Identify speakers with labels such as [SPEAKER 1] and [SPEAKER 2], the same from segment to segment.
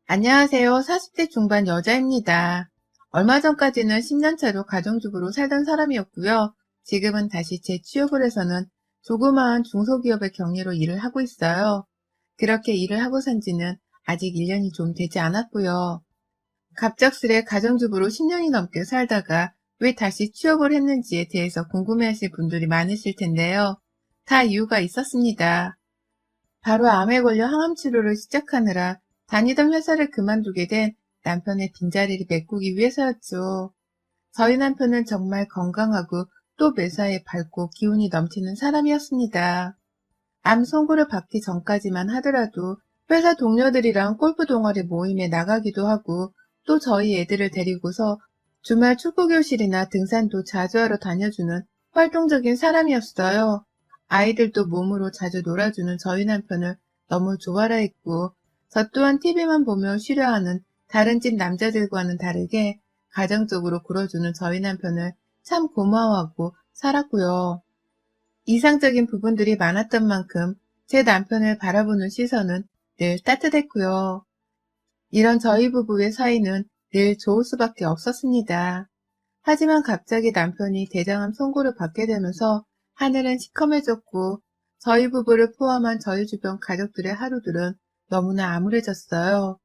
[SPEAKER 1] 안녕하세요. 40대 중반 여자입니다. 얼마 전까지는 10년 차로 가정주부로 살던 사람이었고요. 지금은 다시 재취업을 해서는 조그마한 중소기업의 경리로 일을 하고 있어요. 그렇게 일을 하고 산 지는 아직 1년이 좀 되지 않았고요. 갑작스레 가정주부로 10년이 넘게 살다가 왜 다시 취업을 했는지에 대해서 궁금해하실 분들이 많으실 텐데요. 다 이유가 있었습니다. 바로 암에 걸려 항암 치료를 시작하느라 다니던 회사를 그만두게 된 남편의 빈자리를 메꾸기 위해서였죠. 저희 남편은 정말 건강하고 또 매사에 밝고 기운이 넘치는 사람이었습니다. 암 선고를 받기 전까지만 하더라도 회사 동료들이랑 골프 동아리 모임에 나가기도 하고 또 저희 애들을 데리고서 주말 축구교실이나 등산도 자주 하러 다녀주는 활동적인 사람이었어요. 아이들도 몸으로 자주 놀아주는 저희 남편을 너무 좋아라 했고 저 또한 TV만 보며 쉬려하는 다른 집 남자들과는 다르게 가정적으로 굴어주는 저희 남편을 참 고마워하고 살았고요. 이상적인 부분들이 많았던 만큼 제 남편을 바라보는 시선은 늘 따뜻했고요. 이런 저희 부부의 사이는 늘 좋을 수밖에 없었습니다. 하지만 갑자기 남편이 대장암 선고를 받게 되면서 하늘은 시커매졌고 저희 부부를 포함한 저희 주변 가족들의 하루들은 너무나 암울해졌어요.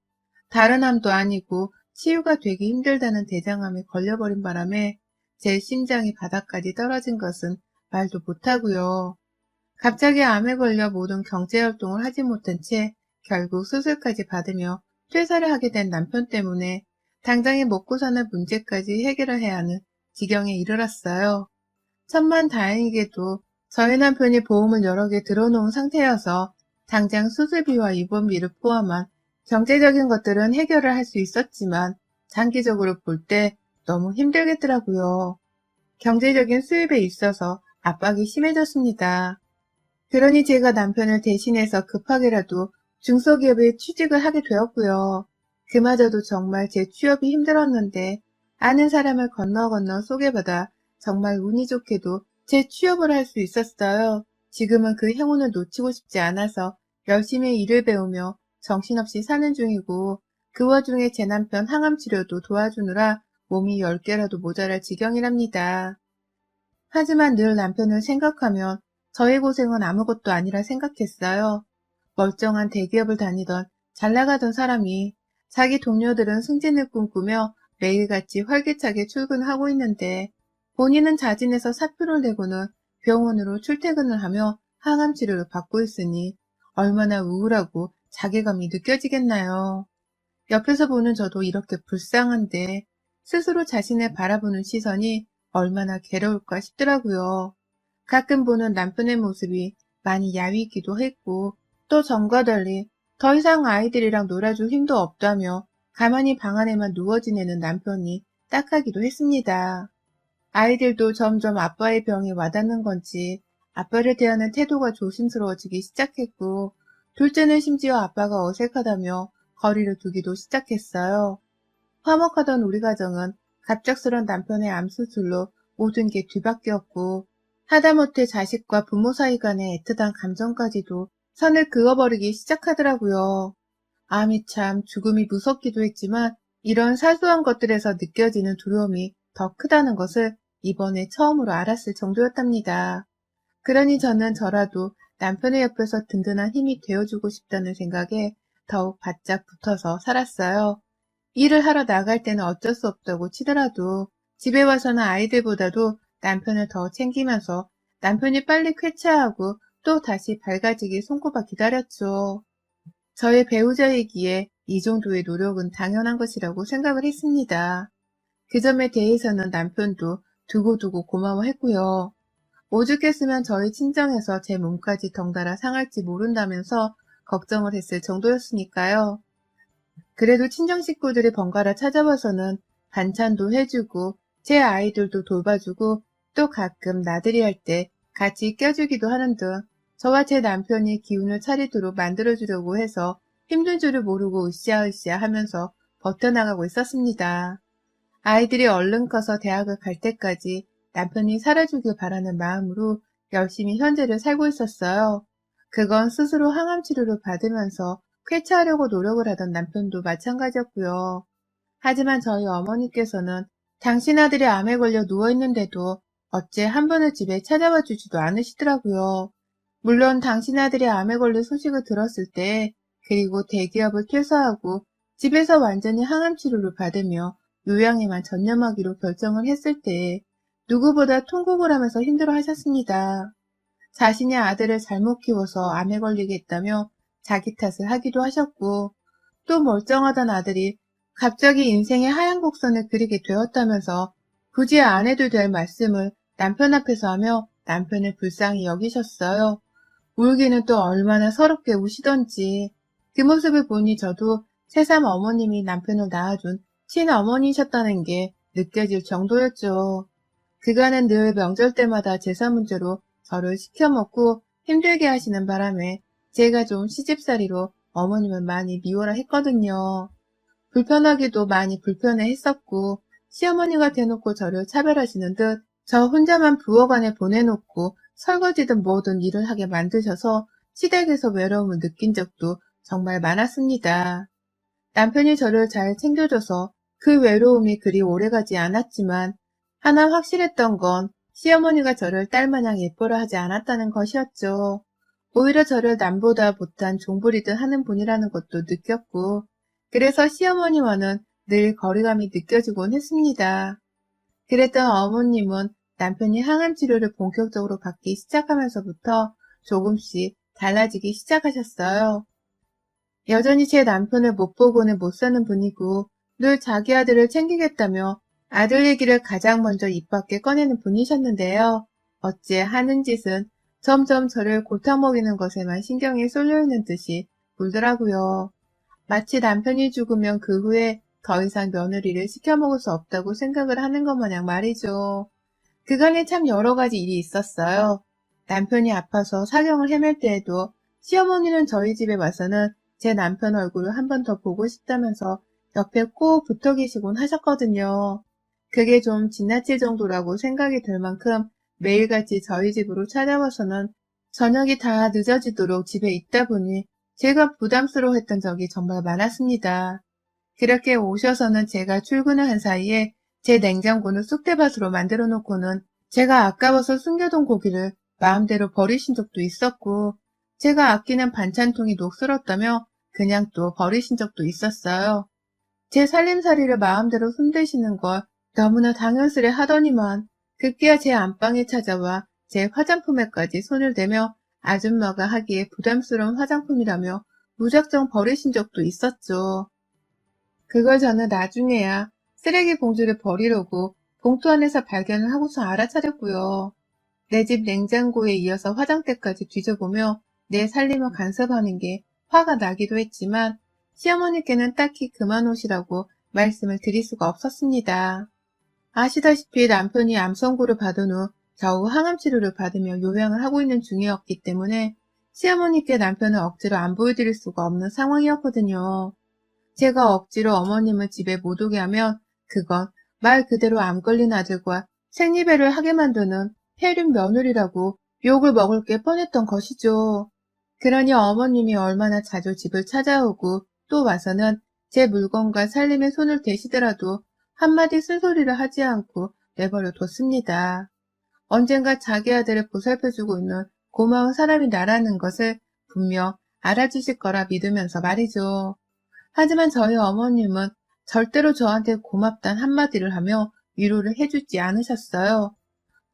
[SPEAKER 1] 다른 암도 아니고 치유가 되기 힘들다는 대장암에 걸려버린 바람에 제 심장이 바닥까지 떨어진 것은 말도 못하고요. 갑자기 암에 걸려 모든 경제활동을 하지 못한 채 결국 수술까지 받으며 퇴사를 하게 된 남편 때문에 당장에 먹고 사는 문제까지 해결을 해야 하는 지경에 이르렀어요. 천만다행히게도 저희 남편이 보험을 여러 개 들어놓은 상태여서 당장 수술비와 입원비를 포함한 경제적인 것들은 해결을 할 수 있었지만 장기적으로 볼 때 너무 힘들겠더라고요. 경제적인 수입에 있어서 압박이 심해졌습니다. 그러니 제가 남편을 대신해서 급하게라도 중소기업에 취직을 하게 되었고요. 그마저도 정말 제 취업이 힘들었는데 아는 사람을 건너 소개받아 정말 운이 좋게도 제 취업을 할 수 있었어요. 지금은 그 행운을 놓치고 싶지 않아서 열심히 일을 배우며 정신없이 사는 중이고 그 와중에 제 남편 항암 치료도 도와주느라 몸이 10개라도 모자랄 지경이랍니다. 하지만 늘 남편을 생각하면 저의 고생은 아무것도 아니라 생각했어요. 멀쩡한 대기업을 다니던 잘 나가던 사람이 자기 동료들은 승진을 꿈꾸며 매일같이 활기차게 출근하고 있는데 본인은 자진해서 사표를 내고는 병원으로 출퇴근을 하며 항암 치료를 받고 있으니 얼마나 우울하고 자괴감이 느껴지겠나요. 옆에서 보는 저도 이렇게 불쌍한데 스스로 자신을 바라보는 시선이 얼마나 괴로울까 싶더라고요. 가끔 보는 남편의 모습이 많이 야위기도 했고 또 전과 달리 더 이상 아이들이랑 놀아줄 힘도 없다며 가만히 방 안에만 누워 지내는 남편이 딱하기도 했습니다. 아이들도 점점 아빠의 병이 와닿는 건지 아빠를 대하는 태도가 조심스러워지기 시작했고 둘째는 심지어 아빠가 어색하다며 거리를 두기도 시작했어요. 화목하던 우리 가정은 갑작스런 남편의 암 수술로 모든 게 뒤바뀌었고 하다못해 자식과 부모 사이 간의 애틋한 감정까지도 선을 그어버리기 시작하더라고요. 암이 참 죽음이 무섭기도 했지만 이런 사소한 것들에서 느껴지는 두려움이 더 크다는 것을 이번에 처음으로 알았을 정도였답니다. 그러니 저는 저라도 남편의 옆에서 든든한 힘이 되어주고 싶다는 생각에 더욱 바짝 붙어서 살았어요. 일을 하러 나갈 때는 어쩔 수 없다고 치더라도 집에 와서는 아이들보다도 남편을 더 챙기면서 남편이 빨리 쾌차하고 또 다시 밝아지길 손꼽아 기다렸죠. 저의 배우자이기에 이 정도의 노력은 당연한 것이라고 생각을 했습니다. 그 점에 대해서는 남편도 두고두고 고마워했고요. 오죽했으면 저희 친정에서 제 몸까지 덩달아 상할지 모른다면서 걱정을 했을 정도였으니까요. 그래도 친정 식구들이 번갈아 찾아와서는 반찬도 해주고 제 아이들도 돌봐주고 또 가끔 나들이 할 때 같이 껴주기도 하는 등 저와 제 남편이 기운을 차리도록 만들어주려고 해서 힘든 줄을 모르고 으쌰으쌰 하면서 버텨나가고 있었습니다. 아이들이 얼른 커서 대학을 갈 때까지 남편이 살아주길 바라는 마음으로 열심히 현재를 살고 있었어요. 그건 스스로 항암 치료를 받으면서 쾌차하려고 노력을 하던 남편도 마찬가지였고요. 하지만 저희 어머니께서는 당신 아들이 암에 걸려 누워있는데도 어째 한 번을 집에 찾아와 주지도 않으시더라고요. 물론 당신 아들이 암에 걸린 소식을 들었을 때, 그리고 대기업을 퇴사하고 집에서 완전히 항암 치료를 받으며 요양에만 전념하기로 결정을 했을 때 누구보다 통곡을 하면서 힘들어 하셨습니다. 자신의 아들을 잘못 키워서 암에 걸리게 했다며 자기 탓을 하기도 하셨고, 또 멀쩡하던 아들이 갑자기 인생의 하얀 곡선을 그리게 되었다면서 굳이 안 해도 될 말씀을 남편 앞에서 하며 남편을 불쌍히 여기셨어요. 울기는 또 얼마나 서럽게 우시던지. 그 모습을 보니 저도 새삼 어머님이 남편을 낳아준 친어머니셨다는 게 느껴질 정도였죠. 그간은 늘 명절 때마다 제사 문제로 저를 시켜먹고 힘들게 하시는 바람에 제가 좀 시집살이로 어머님을 많이 미워라 했거든요. 불편하기도 많이 불편해했었고, 시어머니가 대놓고 저를 차별하시는 듯 저 혼자만 부엌 안에 보내놓고 설거지든 뭐든 일을 하게 만드셔서 시댁에서 외로움을 느낀 적도 정말 많았습니다. 남편이 저를 잘 챙겨줘서 그 외로움이 그리 오래가지 않았지만, 하나 확실했던 건 시어머니가 저를 딸마냥 예뻐라 하지 않았다는 것이었죠. 오히려 저를 남보다 못한 종부리듯 하는 분이라는 것도 느꼈고, 그래서 시어머니와는 늘 거리감이 느껴지곤 했습니다. 그랬던 어머님은 남편이 항암 치료를 본격적으로 받기 시작하면서부터 조금씩 달라지기 시작하셨어요. 여전히 제 남편을 못 보고는 못 사는 분이고 늘 자기 아들을 챙기겠다며 아들 얘기를 가장 먼저 입 밖에 꺼내는 분이셨는데요. 어째 하는 짓은 점점 저를 골탕 먹이는 것에만 신경이 쏠려 있는 듯이 굴더라고요. 마치 남편이 죽으면 그 후에 더 이상 며느리를 시켜먹을 수 없다고 생각을 하는 것 마냥 말이죠. 그간에 참 여러 가지 일이 있었어요. 남편이 아파서 사경을 헤맬 때에도 시어머니는 저희 집에 와서는 제 남편 얼굴을 한 번 더 보고 싶다면서 옆에 꼭 붙어 계시곤 하셨거든요. 그게 좀 지나칠 정도라고 생각이 들 만큼 매일같이 저희 집으로 찾아와서는 저녁이 다 늦어지도록 집에 있다 보니 제가 부담스러워했던 적이 정말 많았습니다. 그렇게 오셔서는 제가 출근을 한 사이에 제 냉장고를 쑥대밭으로 만들어 놓고는 제가 아까워서 숨겨둔 고기를 마음대로 버리신 적도 있었고, 제가 아끼는 반찬통이 녹슬었다며 그냥 또 버리신 적도 있었어요. 제 살림살이를 마음대로 손대시는 걸 너무나 당연스레 하더니만 급기야 제 안방에 찾아와 제 화장품에까지 손을 대며 아줌마가 하기에 부담스러운 화장품이라며 무작정 버리신 적도 있었죠. 그걸 저는 나중에야 쓰레기 봉지를 버리려고 봉투 안에서 발견을 하고서 알아차렸고요. 내 집 냉장고에 이어서 화장대까지 뒤져보며 내 살림을 간섭하는 게 화가 나기도 했지만 시어머니께는 딱히 그만오시라고 말씀을 드릴 수가 없었습니다. 아시다시피 남편이 암 선고를 받은 후 겨우 항암 치료를 받으며 요양을 하고 있는 중이었기 때문에 시어머니께 남편을 억지로 안 보여드릴 수가 없는 상황이었거든요. 제가 억지로 어머님을 집에 못 오게 하면 그건 말 그대로 암 걸린 아들과 생리배를 하게 만드는 폐륜 며느리라고 욕을 먹을 게 뻔했던 것이죠. 그러니 어머님이 얼마나 자주 집을 찾아오고 또 와서는 제 물건과 살림에 손을 대시더라도 한마디 쓴소리를 하지 않고 내버려 뒀습니다. 언젠가 자기 아들을 보살펴주고 있는 고마운 사람이 나라는 것을 분명 알아주실 거라 믿으면서 말이죠. 하지만 저희 어머님은 절대로 저한테 고맙단 한마디를 하며 위로를 해주지 않으셨어요.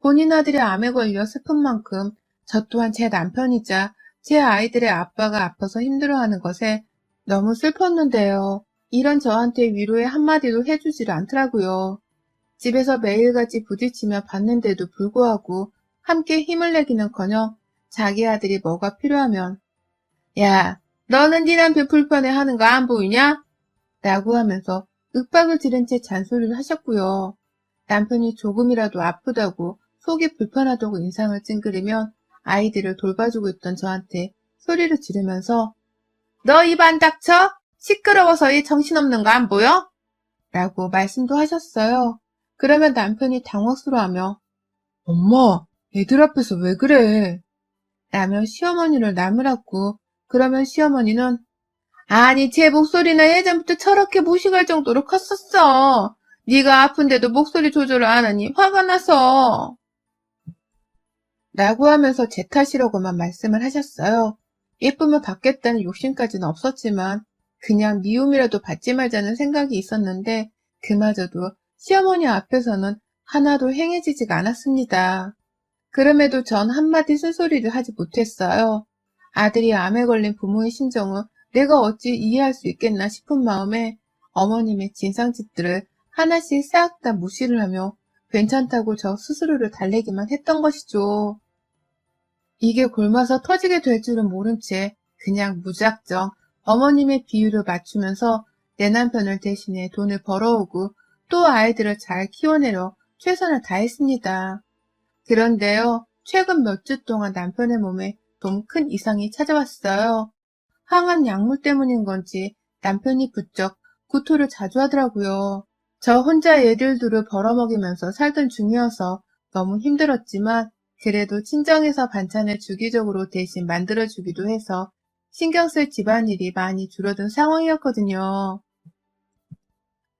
[SPEAKER 1] 본인 아들이 암에 걸려 슬픈 만큼 저 또한 제 남편이자 제 아이들의 아빠가 아파서 힘들어하는 것에 너무 슬펐는데요. 이런 저한테 위로의 한마디도 해주지를 않더라고요. 집에서 매일같이 부딪히며 봤는데도 불구하고 함께 힘을 내기는커녕 자기 아들이 뭐가 필요하면 야, 너는 네 남편 불편해하는 거 안 보이냐? 라고 하면서 윽박을 지른 채 잔소리를 하셨고요. 남편이 조금이라도 아프다고 속이 불편하다고 인상을 찡그리면 아이들을 돌봐주고 있던 저한테 소리를 지르면서 너 입 안 닥쳐? 시끄러워서 이 정신없는 거 안 보여? 라고 말씀도 하셨어요. 그러면 남편이 당혹스러워하며 엄마, 애들 앞에서 왜 그래? 라며 시어머니를 나무랐고 그러면 시어머니는 아니, 제 목소리는 예전부터 저렇게 무식할 정도로 컸었어. 네가 아픈데도 목소리 조절을 안 하니 화가 나서. 라고 하면서 제 탓이라고만 말씀을 하셨어요. 예쁘면 받겠다는 욕심까지는 없었지만 그냥 미움이라도 받지 말자는 생각이 있었는데 그마저도 시어머니 앞에서는 하나도 행해지지가 않았습니다. 그럼에도 전 한마디 쓴소리를 하지 못했어요. 아들이 암에 걸린 부모의 심정을 내가 어찌 이해할 수 있겠나 싶은 마음에 어머님의 진상짓들을 하나씩 싹 다 무시를 하며 괜찮다고 저 스스로를 달래기만 했던 것이죠. 이게 골마서 터지게 될 줄은 모른 채 그냥 무작정 어머님의 비유를 맞추면서 내 남편을 대신해 돈을 벌어오고 또 아이들을 잘 키워내려 최선을 다했습니다. 그런데요, 최근 몇 주 동안 남편의 몸에 좀 큰 이상이 찾아왔어요. 항암 약물 때문인 건지 남편이 부쩍 구토를 자주 하더라고요. 저 혼자 애들 둘을 벌어먹이면서 살던 중이어서 너무 힘들었지만 그래도 친정에서 반찬을 주기적으로 대신 만들어주기도 해서 신경 쓸 집안일이 많이 줄어든 상황이었거든요.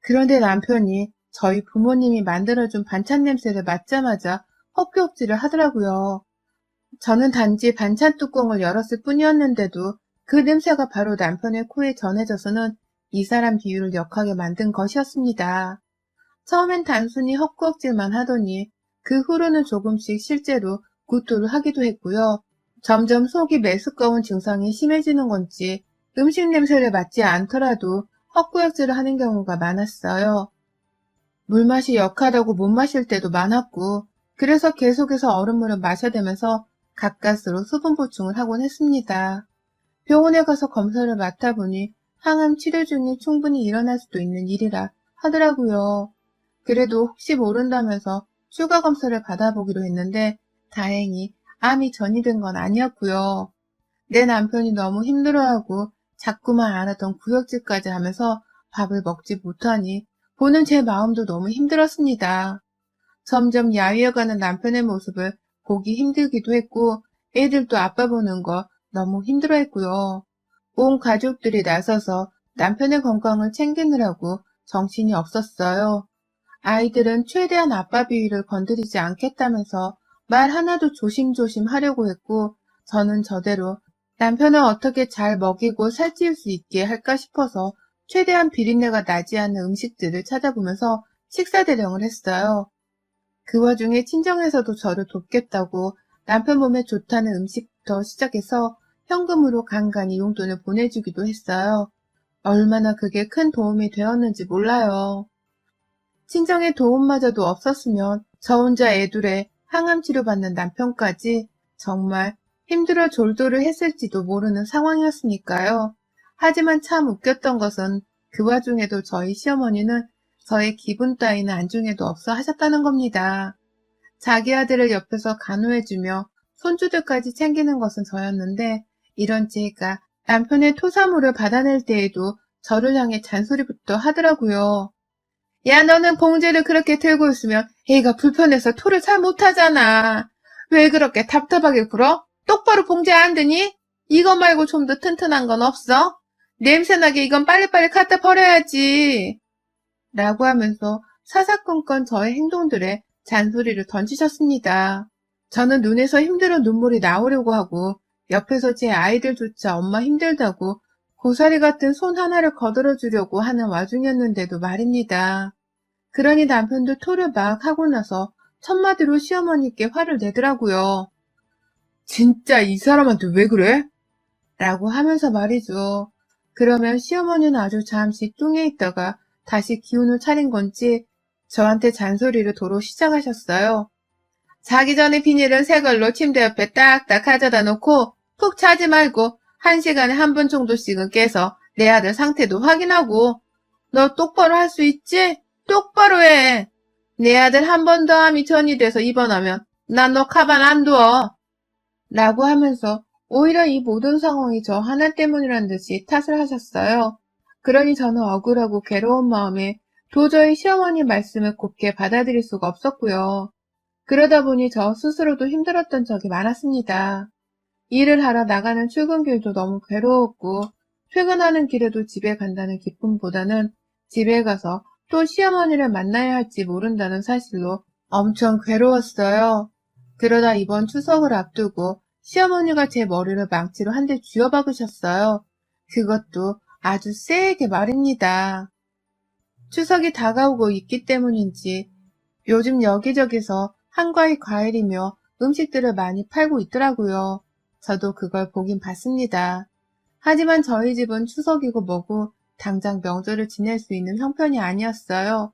[SPEAKER 1] 그런데 남편이 저희 부모님이 만들어준 반찬 냄새를 맡자마자 헛기억질을 하더라고요. 저는 단지 반찬 뚜껑을 열었을 뿐이었는데도 그 냄새가 바로 남편의 코에 전해져서는 이 사람 비유를 역하게 만든 것이었습니다. 처음엔 단순히 헛구역질만 하더니 그 후로는 조금씩 실제로 구토를 하기도 했고요. 점점 속이 메스꺼운 증상이 심해지는 건지 음식 냄새를 맡지 않더라도 헛구역질을 하는 경우가 많았어요. 물맛이 역하다고 못 마실 때도 많았고 그래서 계속해서 얼음물을 마셔대면서 가까스로 수분 보충을 하곤 했습니다. 병원에 가서 검사를 맡아보니 항암 치료 중에 충분히 일어날 수도 있는 일이라 하더라고요. 그래도 혹시 모른다면서 추가 검사를 받아보기로 했는데 다행히 암이 전이된 건 아니었고요. 내 남편이 너무 힘들어하고 자꾸만 안 하던 구역질까지 하면서 밥을 먹지 못하니 보는 제 마음도 너무 힘들었습니다. 점점 야위어가는 남편의 모습을 보기 힘들기도 했고 애들도 아빠 보는 거 너무 힘들어했고요. 온 가족들이 나서서 남편의 건강을 챙기느라고 정신이 없었어요. 아이들은 최대한 아빠 비위를 건드리지 않겠다면서 말 하나도 조심조심 하려고 했고 저는 저대로 남편을 어떻게 잘 먹이고 살찌울 수 있게 할까 싶어서 최대한 비린내가 나지 않는 음식들을 찾아보면서 식사 대령을 했어요. 그 와중에 친정에서도 저를 돕겠다고 남편 몸에 좋다는 음식부터 시작해서 현금으로 간간히 용돈을 보내주기도 했어요. 얼마나 그게 큰 도움이 되었는지 몰라요. 친정의 도움마저도 없었으면 저 혼자 애둘에 항암 치료받는 남편까지 정말 힘들어 졸도를 했을지도 모르는 상황이었으니까요. 하지만 참 웃겼던 것은 그 와중에도 저희 시어머니는 저의 기분 따위는 안중에도 없어 하셨다는 겁니다. 자기 아들을 옆에서 간호해주며 손주들까지 챙기는 것은 저였는데 이런 제가 남편의 토사물을 받아낼 때에도 저를 향해 잔소리부터 하더라고요. 야, 너는 봉지를 그렇게 들고 있으면 애가 불편해서 토를 잘 못하잖아. 왜 그렇게 답답하게 굴어? 똑바로 봉지에 안 드니? 이거 말고 좀 더 튼튼한 건 없어? 냄새나게 이건 빨리빨리 갖다 버려야지. 라고 하면서 사사건건 저의 행동들에 잔소리를 던지셨습니다. 저는 눈에서 힘들어 눈물이 나오려고 하고 옆에서 제 아이들조차 엄마 힘들다고 고사리 같은 손 하나를 거들어 주려고 하는 와중이었는데도 말입니다. 그러니 남편도 토를 막 하고 나서 첫마디로 시어머니께 화를 내더라고요. 진짜 이 사람한테 왜 그래? 라고 하면서 말이죠. 그러면 시어머니는 아주 잠시 뚱해 있다가 다시 기운을 차린 건지 저한테 잔소리를 도로 시작하셨어요. 자기 전에 비닐은 새 걸로 침대 옆에 딱딱 가져다 놓고 푹 자지 말고 1시간에 한 번 정도씩은 깨서 내 아들 상태도 확인하고 너 똑바로 할 수 있지? 똑바로 해. 내 아들 한 번 더 암이 전이돼서 입원하면 난 너 가만 안 둬. 라고 하면서 오히려 이 모든 상황이 저 하나 때문이란 듯이 탓을 하셨어요. 그러니 저는 억울하고 괴로운 마음에 도저히 시어머니 말씀을 곱게 받아들일 수가 없었고요. 그러다 보니 저 스스로도 힘들었던 적이 많았습니다. 일을 하러 나가는 출근길도 너무 괴로웠고 퇴근하는 길에도 집에 간다는 기쁨보다는 집에 가서 또 시어머니를 만나야 할지 모른다는 사실로 엄청 괴로웠어요. 그러다 이번 추석을 앞두고 시어머니가 제 머리를 망치로 한 대 쥐어박으셨어요. 그것도 아주 세게 말입니다. 추석이 다가오고 있기 때문인지 요즘 여기저기서 한과의 과일이며 음식들을 많이 팔고 있더라고요. 저도 그걸 보긴 봤습니다. 하지만 저희 집은 추석이고 뭐고 당장 명절을 지낼 수 있는 형편이 아니었어요.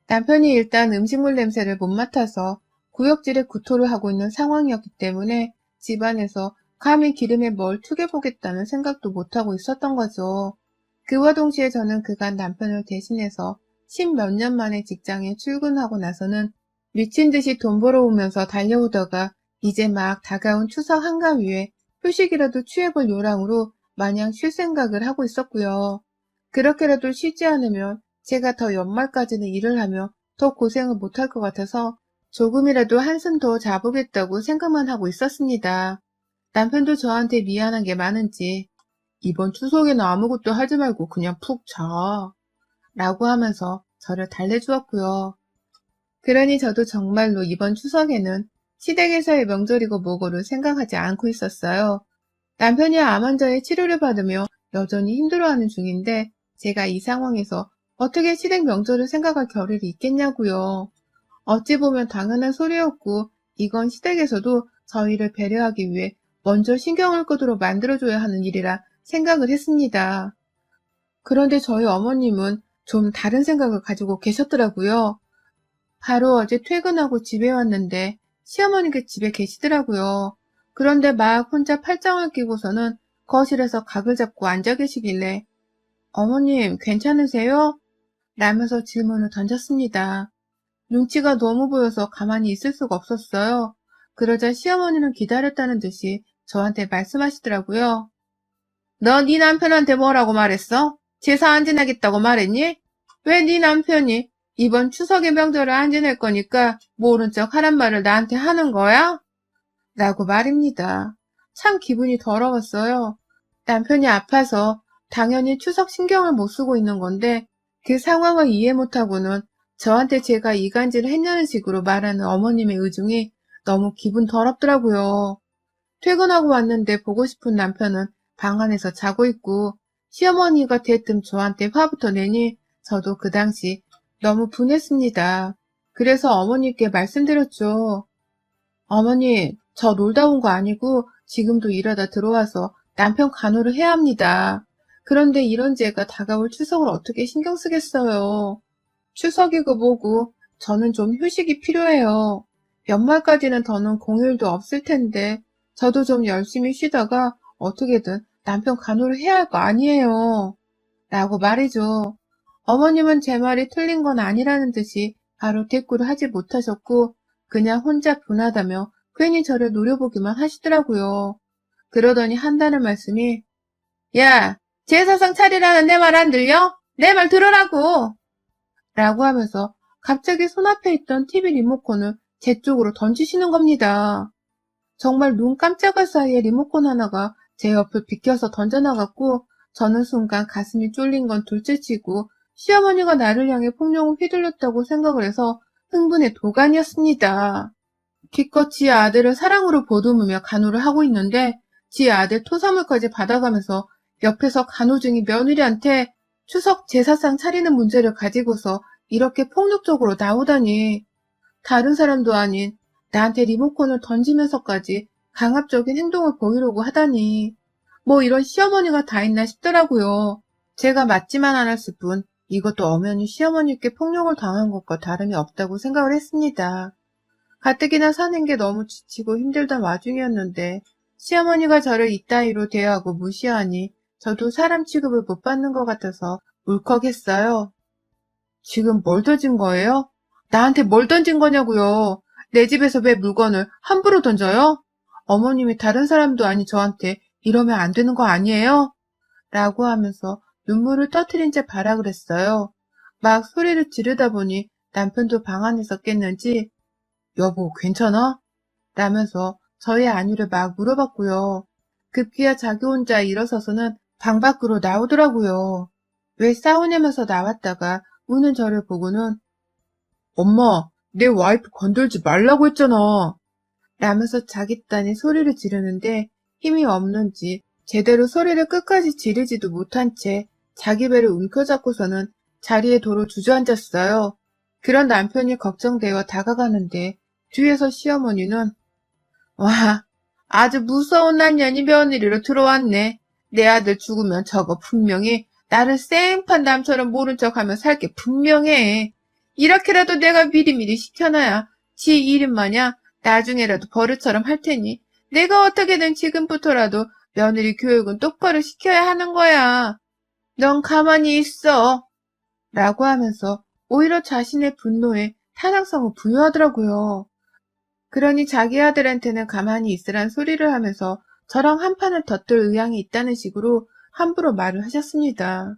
[SPEAKER 1] 남편이 일단 음식물 냄새를 못 맡아서 구역질에 구토를 하고 있는 상황이었기 때문에 집안에서 감히 기름에 뭘 튀겨보겠다는 생각도 못하고 있었던 거죠. 그와 동시에 저는 그간 남편을 대신해서 10몇 년 만에 직장에 출근하고 나서는 미친 듯이 돈 벌어오면서 달려오다가 이제 막 다가온 추석 한가위에 휴식이라도 취해볼 요량으로 마냥 쉴 생각을 하고 있었고요. 그렇게라도 쉬지 않으면 제가 더 연말까지는 일을 하며 더 고생을 못할 것 같아서 조금이라도 한숨 더 자보겠다고 생각만 하고 있었습니다. 남편도 저한테 미안한 게 많은지 이번 추석에는 아무것도 하지 말고 그냥 푹 자. 라고 하면서 저를 달래주었고요. 그러니 저도 정말로 이번 추석에는 시댁에서의 명절이고 뭐고를 생각하지 않고 있었어요. 남편이 암 환자의 치료를 받으며 여전히 힘들어하는 중인데 제가 이 상황에서 어떻게 시댁 명절을 생각할 겨를이 있겠냐고요. 어찌 보면 당연한 소리였고 이건 시댁에서도 저희를 배려하기 위해 먼저 신경을 끄도록 만들어줘야 하는 일이라 생각을 했습니다. 그런데 저희 어머님은 좀 다른 생각을 가지고 계셨더라고요. 바로 어제 퇴근하고 집에 왔는데 시어머니가 집에 계시더라고요. 그런데 막 혼자 팔짱을 끼고서는 거실에서 각을 잡고 앉아 계시길래 어머님 괜찮으세요? 라면서 질문을 던졌습니다. 눈치가 너무 보여서 가만히 있을 수가 없었어요. 그러자 시어머니는 기다렸다는 듯이 저한테 말씀하시더라고요. 너 네 남편한테 뭐라고 말했어? 제사 안 지내겠다고 말했니? 왜 네 남편이 이번 추석에 명절을 안 지낼 거니까 모른 척 하란 말을 나한테 하는 거야? 라고 말입니다. 참 기분이 더러웠어요. 남편이 아파서 당연히 추석 신경을 못 쓰고 있는 건데 그 상황을 이해 못하고는 저한테 제가 이간질을 했냐는 식으로 말하는 어머님의 의중이 너무 기분 더럽더라고요. 퇴근하고 왔는데 보고 싶은 남편은 방 안에서 자고 있고 시어머니가 대뜸 저한테 화부터 내니 저도 그 당시 너무 분했습니다. 그래서 어머니께 말씀드렸죠. 어머니, 저 놀다 온 거 아니고 지금도 일하다 들어와서 남편 간호를 해야 합니다. 그런데 이런 제가 다가올 추석을 어떻게 신경 쓰겠어요. 추석이고 뭐고 저는 좀 휴식이 필요해요. 연말까지는 더는 공휴일도 없을 텐데 저도 좀 열심히 쉬다가 어떻게든 남편 간호를 해야 할 거 아니에요. 라고 말이죠. 어머님은 제 말이 틀린 건 아니라는 듯이 바로 대꾸를 하지 못하셨고 그냥 혼자 분하다며 괜히 저를 노려보기만 하시더라고요. 그러더니 한다는 말씀이 야, 제사상 차리라는 내 말 안 들려? 내 말 들으라고! 라고 하면서 갑자기 손앞에 있던 TV 리모컨을 제 쪽으로 던지시는 겁니다. 정말 눈 깜짝할 사이에 리모컨 하나가 제 옆을 비껴서 던져나갔고 저는 순간 가슴이 쫄린 건 둘째치고 시어머니가 나를 향해 폭력을 휘둘렀다고 생각을 해서 흥분의 도가니였습니다. 기껏 지 아들을 사랑으로 보듬으며 간호를 하고 있는데 지 아들 토사물까지 받아가면서 옆에서 간호 중인 며느리한테 추석 제사상 차리는 문제를 가지고서 이렇게 폭력적으로 나오다니 다른 사람도 아닌 나한테 리모컨을 던지면서까지 강압적인 행동을 보이려고 하다니 뭐 이런 시어머니가 다 있나 싶더라고요. 제가 맞지만 않았을 뿐 이것도 엄연히 시어머니께 폭력을 당한 것과 다름이 없다고 생각을 했습니다. 가뜩이나 사는 게 너무 지치고 힘들던 와중이었는데 시어머니가 저를 이따위로 대하고 무시하니 저도 사람 취급을 못 받는 것 같아서 울컥했어요. 지금 뭘 던진 거예요? 나한테 뭘 던진 거냐고요. 내 집에서 왜 물건을 함부로 던져요? 어머님이 다른 사람도 아닌 저한테 이러면 안 되는 거 아니에요? 라고 하면서 눈물을 터트린 채 발악을 했어요. 막 소리를 지르다 보니 남편도 방 안에서 깼는지 여보 괜찮아? 라면서 저의 안위를 막 물어봤고요. 급기야 자기 혼자 일어서서는 방 밖으로 나오더라고요. 왜 싸우냐면서 나왔다가 우는 저를 보고는 엄마, 내 와이프 건들지 말라고 했잖아. 라면서 자기 딴에 소리를 지르는데 힘이 없는지 제대로 소리를 끝까지 지르지도 못한 채 자기 배를 움켜잡고서는 자리에 도로 주저앉았어요. 그런 남편이 걱정되어 다가가는데 뒤에서 시어머니는 와, 아주 무서운 난년이 며느리로 들어왔네. 내 아들 죽으면 저거 분명히 나를 생판 남처럼 모른 척하며 살게 분명해. 이렇게라도 내가 미리미리 시켜놔야 지 일인 마냥 나중에라도 버릇처럼 할 테니 내가 어떻게든 지금부터라도 며느리 교육은 똑바로 시켜야 하는 거야. 넌 가만히 있어. 라고 하면서 오히려 자신의 분노에 타당성을 부여하더라고요. 그러니 자기 아들한테는 가만히 있으란 소리를 하면서 저랑 한판을 덧들 의향이 있다는 식으로 함부로 말을 하셨습니다.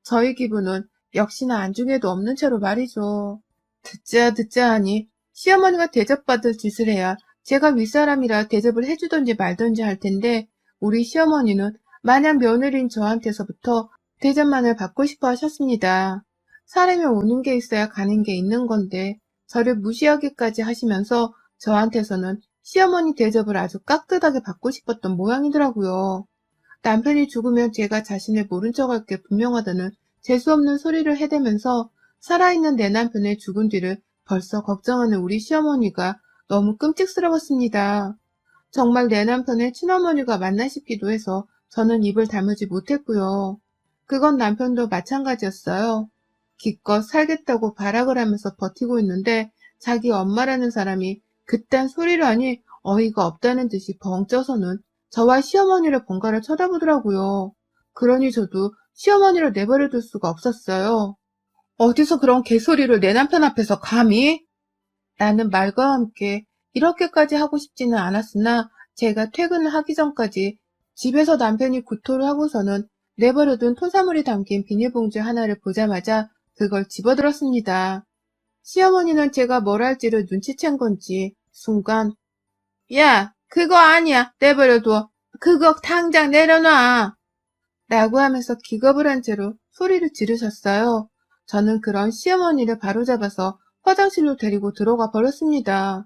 [SPEAKER 1] 저희 기분은 역시나 안중에도 없는 채로 말이죠. 듣자 하니 시어머니가 대접받을 짓을 해야 제가 윗사람이라 대접을 해주던지 말던지 할 텐데 우리 시어머니는 마냥 며느리인 저한테서부터 대접만을 받고 싶어 하셨습니다. 사람이 오는 게 있어야 가는 게 있는 건데 저를 무시하기까지 하시면서 저한테서는 시어머니 대접을 아주 깍듯하게 받고 싶었던 모양이더라고요. 남편이 죽으면 제가 자신을 모른 척할 게 분명하다는 재수없는 소리를 해대면서 살아있는 내 남편의 죽은 뒤를 벌써 걱정하는 우리 시어머니가 너무 끔찍스러웠습니다. 정말 내 남편의 친어머니가 맞나 싶기도 해서 저는 입을 다물지 못했고요. 그건 남편도 마찬가지였어요. 기껏 살겠다고 발악을 하면서 버티고 있는데 자기 엄마라는 사람이 그딴 소리를 하니 어이가 없다는 듯이 벙 쪄서는 저와 시어머니를 번갈아 쳐다보더라고요. 그러니 저도 시어머니를 내버려둘 수가 없었어요. 어디서 그런 개소리를 내 남편 앞에서 감히? 나는 말과 함께 이렇게까지 하고 싶지는 않았으나 제가 퇴근을 하기 전까지 집에서 남편이 구토를 하고서는 내버려둔 토사물이 담긴 비닐봉지 하나를 보자마자 그걸 집어들었습니다. 시어머니는 제가 뭘 할지를 눈치챈 건지 순간 야, 그거 아니야. 내버려둬. 그거 당장 내려놔. 라고 하면서 기겁을 한 채로 소리를 지르셨어요. 저는 그런 시어머니를 바로잡아서 화장실로 데리고 들어가 버렸습니다.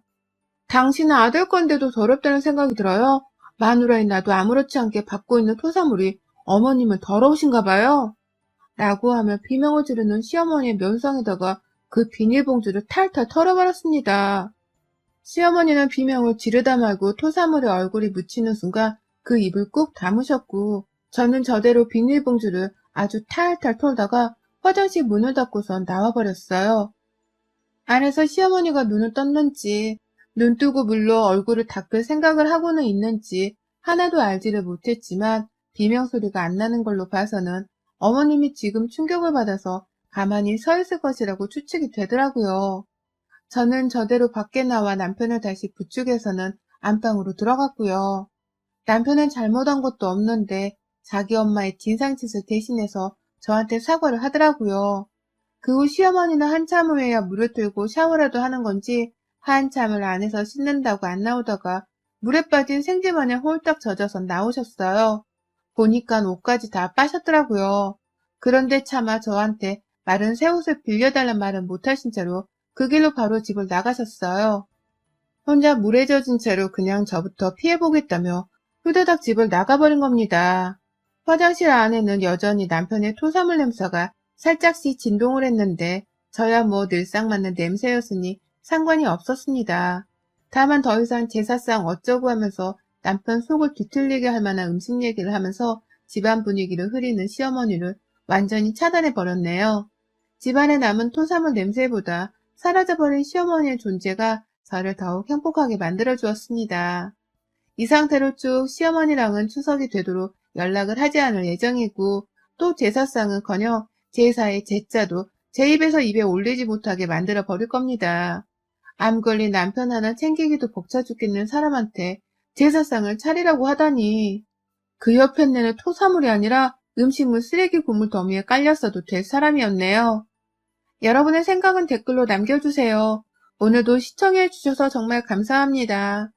[SPEAKER 1] 당신은 아들 건데도 더럽다는 생각이 들어요? 마누라인 나도 아무렇지 않게 받고 있는 토사물이 어머님은 더러우신가 봐요. 라고 하며 비명을 지르는 시어머니의 면상에다가 그 비닐봉지를 탈탈 털어버렸습니다. 시어머니는 비명을 지르다 말고 토사물에 얼굴이 묻히는 순간 그 입을 꾹 다무셨고 저는 저대로 비닐봉지를 아주 탈탈 털다가 화장실 문을 닫고선 나와버렸어요. 안에서 시어머니가 눈을 떴는지 눈 뜨고 물로 얼굴을 닦을 생각을 하고는 있는지 하나도 알지를 못했지만 비명소리가 안 나는 걸로 봐서는 어머님이 지금 충격을 받아서 가만히 서 있을 것이라고 추측이 되더라고요. 저는 저대로 밖에 나와 남편을 다시 부축해서는 안방으로 들어갔고요. 남편은 잘못한 것도 없는데 자기 엄마의 진상짓을 대신해서 저한테 사과를 하더라고요. 그 후 시어머니는 한참 후에야 물을 틀고 샤워라도 하는 건지 한참을 안에서 씻는다고 안 나오다가 물에 빠진 생쥐마냥 홀딱 젖어서 나오셨어요. 보니까 옷까지 다 빠셨더라고요. 그런데 차마 저한테 마른 새 옷을 빌려달란 말은 못하신 채로 그 길로 바로 집을 나가셨어요. 혼자 물에 젖은 채로 그냥 저부터 피해보겠다며 후다닥 집을 나가버린 겁니다. 화장실 안에는 여전히 남편의 토사물 냄새가 살짝씩 진동을 했는데 저야 뭐 늘상 맡는 냄새였으니 상관이 없었습니다. 다만 더 이상 제사상 어쩌고 하면서 남편 속을 뒤틀리게 할 만한 음식 얘기를 하면서 집안 분위기를 흐리는 시어머니를 완전히 차단해버렸네요. 집안에 남은 토사물 냄새보다 사라져버린 시어머니의 존재가 저를 더욱 행복하게 만들어주었습니다. 이 상태로 쭉 시어머니랑은 추석이 되도록 연락을 하지 않을 예정이고 또 제사상은커녕 제사의 제자도 제 입에서 입에 올리지 못하게 만들어 버릴 겁니다. 암 걸린 남편 하나 챙기기도 벅차 죽겠는 사람한테 제사상을 차리라고 하다니 그 옆에 내는 토사물이 아니라 음식물 쓰레기 고물 더미에 깔렸어도 될 사람이었네요. 여러분의 생각은 댓글로 남겨주세요. 오늘도 시청해주셔서 정말 감사합니다.